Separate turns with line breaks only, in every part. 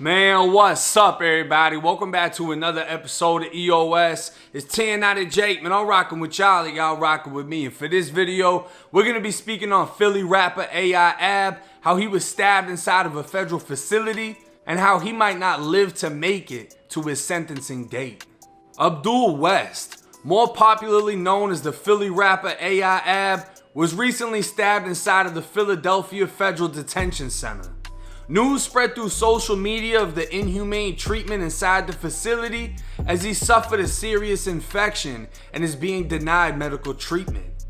Man, what's up, everybody? Welcome back to another episode of EOS. It's 10 out of Jake. Man, I'm rocking with y'all rocking with me. And for this video, we're going to be speaking on Philly rapper AI Ab, how he was stabbed inside of a federal facility, and how he might not live to make it to his sentencing date. Abdul West, more popularly known as the Philly rapper AI Ab, was recently stabbed inside of the Philadelphia Federal Detention Center. News spread through social media of the inhumane treatment inside the facility as he suffered a serious infection and is being denied medical treatment.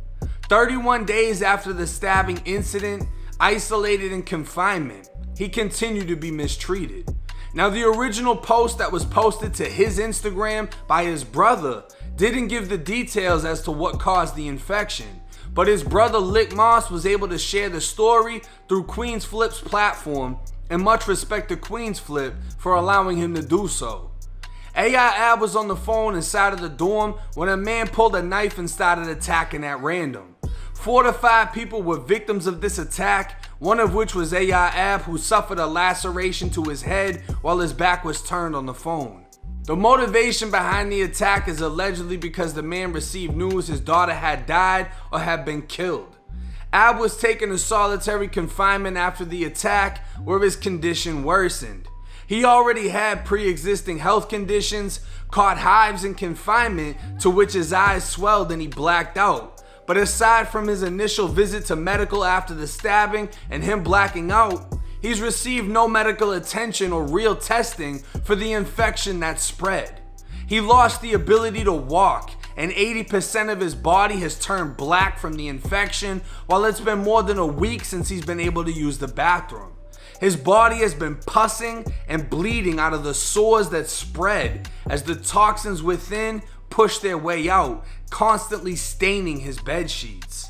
31 days after the stabbing incident, isolated in confinement, he continued to be mistreated. Now, the original post that was posted to his Instagram by his brother didn't give the details as to what caused the infection, but his brother Lick Moss was able to share the story through Queen's Flip's platform, and much respect to Queen's Flip for allowing him to do so. AI Ab was on the phone inside of the dorm when a man pulled a knife and started attacking at random. 4 to 5 people were victims of this attack, one of which was AI Ab, who suffered a laceration to his head while his back was turned on the phone. The motivation behind the attack is allegedly because the man received news his daughter had died or had been killed. Ab was taken to solitary confinement after the attack, where his condition worsened. He already had pre-existing health conditions, caught hives in confinement to which his eyes swelled and he blacked out. But aside from his initial visit to medical after the stabbing and him blacking out, he's received no medical attention or real testing for the infection that spread. He lost the ability to walk, and 80% of his body has turned black from the infection, while it's been more than a week since he's been able to use the bathroom. His body has been pussing and bleeding out of the sores that spread as the toxins within push their way out, constantly staining his bed sheets.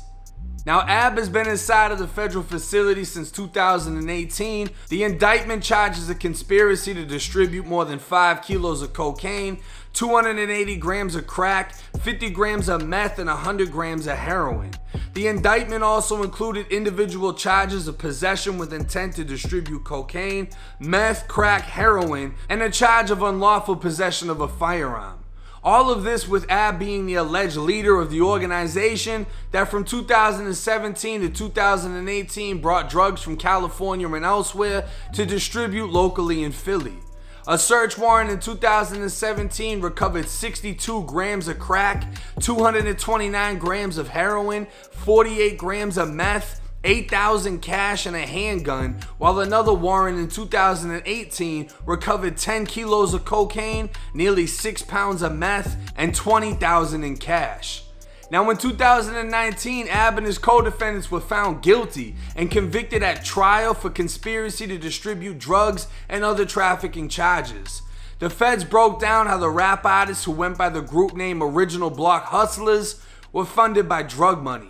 Now, Ab has been inside of the federal facility since 2018. The indictment charges a conspiracy to distribute more than 5 kilos of cocaine, 280 grams of crack, 50 grams of meth, and 100 grams of heroin. The indictment also included individual charges of possession with intent to distribute cocaine, meth, crack, heroin, and a charge of unlawful possession of a firearm. All of this with Ab being the alleged leader of the organization that from 2017 to 2018 brought drugs from California and elsewhere to distribute locally in Philly. A search warrant in 2017 recovered 62 grams of crack, 229 grams of heroin, 48 grams of meth, 8,000 cash, and a handgun, while another warrant in 2018 recovered 10 kilos of cocaine, nearly 6 pounds of meth, and 20,000 in cash. Now, in 2019, Ab and his co-defendants were found guilty and convicted at trial for conspiracy to distribute drugs and other trafficking charges. The feds broke down how the rap artists who went by the group name Original Block Hustlers were funded by drug money.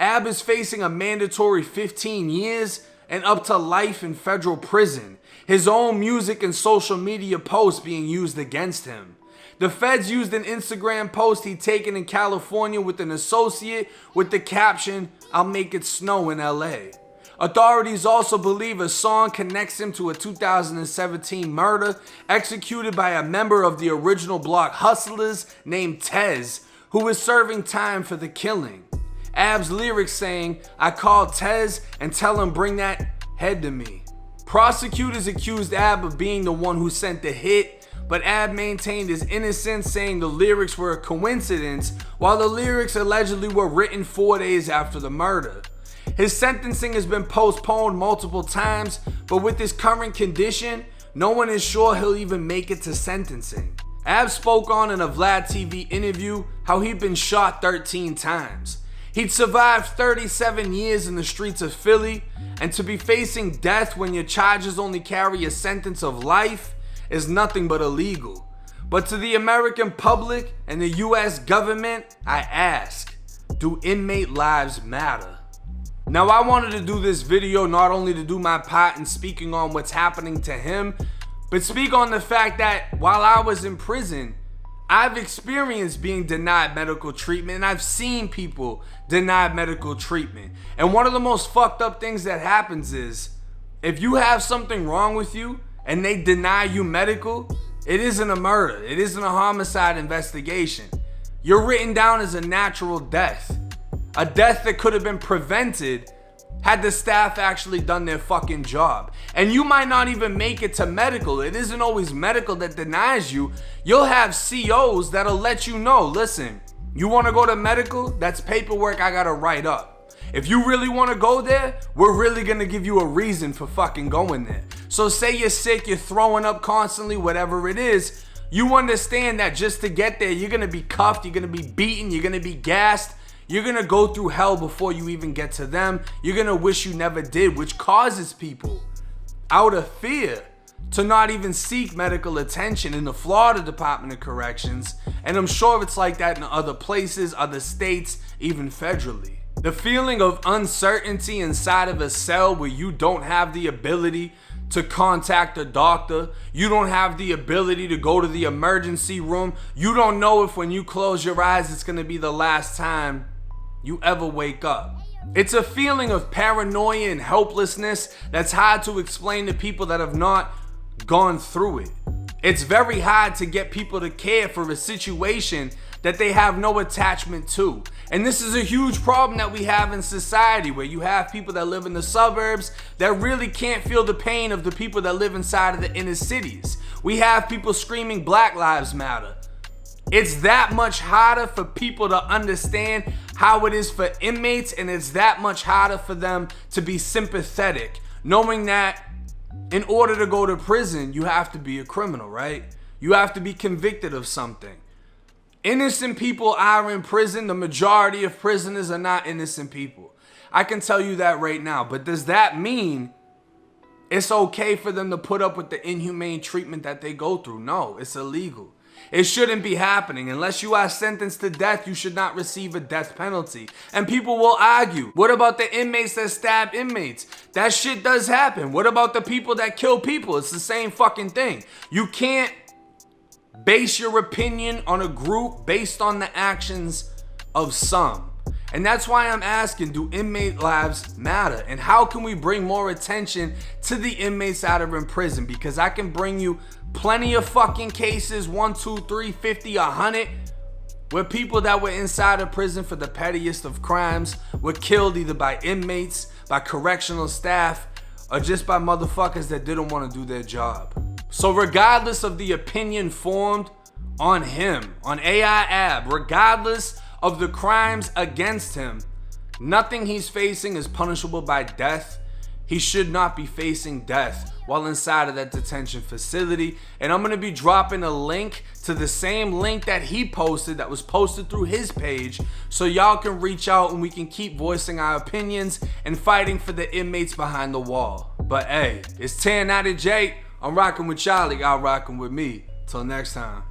Ab is facing a mandatory 15 years and up to life in federal prison, his own music and social media posts being used against him. The feds used an Instagram post he'd taken in California with an associate with the caption, "I'll make it snow in LA." Authorities also believe a song connects him to a 2017 murder executed by a member of the Original Block Hustlers named Tez, who was serving time for the killing. Ab's lyrics saying, "I call Tez and tell him bring that head to me." Prosecutors accused Ab of being the one who sent the hit, but Ab maintained his innocence, saying the lyrics were a coincidence, while the lyrics allegedly were written 4 days after the murder. His sentencing has been postponed multiple times, but with his current condition, no one is sure he'll even make it to sentencing. Ab spoke on in a Vlad TV interview how he'd been shot 13 times. He'd survived 37 years in the streets of Philly, and to be facing death when your charges only carry a sentence of life is nothing but illegal. But to the American public and the US government, I ask, do inmate lives matter? Now, I wanted to do this video not only to do my part in speaking on what's happening to him, but speak on the fact that while I was in prison, I've experienced being denied medical treatment, and I've seen people denied medical treatment. And one of the most fucked up things that happens is, if you have something wrong with you and they deny you medical, it isn't a murder. It isn't a homicide investigation. You're written down as a natural death. A death that could have been prevented had the staff actually done their fucking job. And you might not even make it to medical. It isn't always medical that denies you. You'll have COs that'll let you know, listen, you want to go to medical? That's paperwork I gotta write up. If you really want to go there, we're really gonna give you a reason for fucking going there. So say you're sick, you're throwing up constantly, whatever it is, you understand that just to get there, you're gonna be cuffed, you're gonna be beaten, you're gonna be gassed. You're gonna go through hell before you even get to them. You're gonna wish you never did, which causes people, out of fear, to not even seek medical attention in the Florida Department of Corrections. And I'm sure it's like that in other places, other states, even federally. The feeling of uncertainty inside of a cell where you don't have the ability to contact a doctor, you don't have the ability to go to the emergency room, you don't know if when you close your eyes it's gonna be the last time you ever wake up. It's a feeling of paranoia and helplessness that's hard to explain to people that have not gone through it. It's very hard to get people to care for a situation that they have no attachment to. And this is a huge problem that we have in society, where you have people that live in the suburbs that really can't feel the pain of the people that live inside of the inner cities. We have people screaming Black Lives Matter. It's that much harder for people to understand how it is for inmates, and it's that much harder for them to be sympathetic, knowing that in order to go to prison, you have to be a criminal, right? You have to be convicted of something. Innocent people are in prison. The majority of prisoners are not innocent people. I can tell you that right now. But does that mean it's okay for them to put up with the inhumane treatment that they go through? No, it's illegal. It shouldn't be happening. Unless you are sentenced to death, you should not receive a death penalty. And people will argue, what about the inmates that stab inmates? That shit does happen. What about the people that kill people? It's the same fucking thing. You can't base your opinion on a group based on the actions of some. And that's why I'm asking, do inmate lives matter? And how can we bring more attention to the inmates that are in prison? Because I can bring you plenty of fucking cases, 1, 2, 3, 50, 100, where people that were inside of prison for the pettiest of crimes were killed either by inmates, by correctional staff, or just by motherfuckers that didn't want to do their job. So regardless of the opinion formed on him, on AI Ab, regardless of the crimes against him, nothing he's facing is punishable by death. He should not be facing death while inside of that detention facility. And I'm going to be dropping a link to the same link that he posted, that was posted through his page, so y'all can reach out and we can keep voicing our opinions and fighting for the inmates behind the wall. But hey, it's 10 out of Jake. I'm rocking with Charlie, y'all rocking with me. Till next time.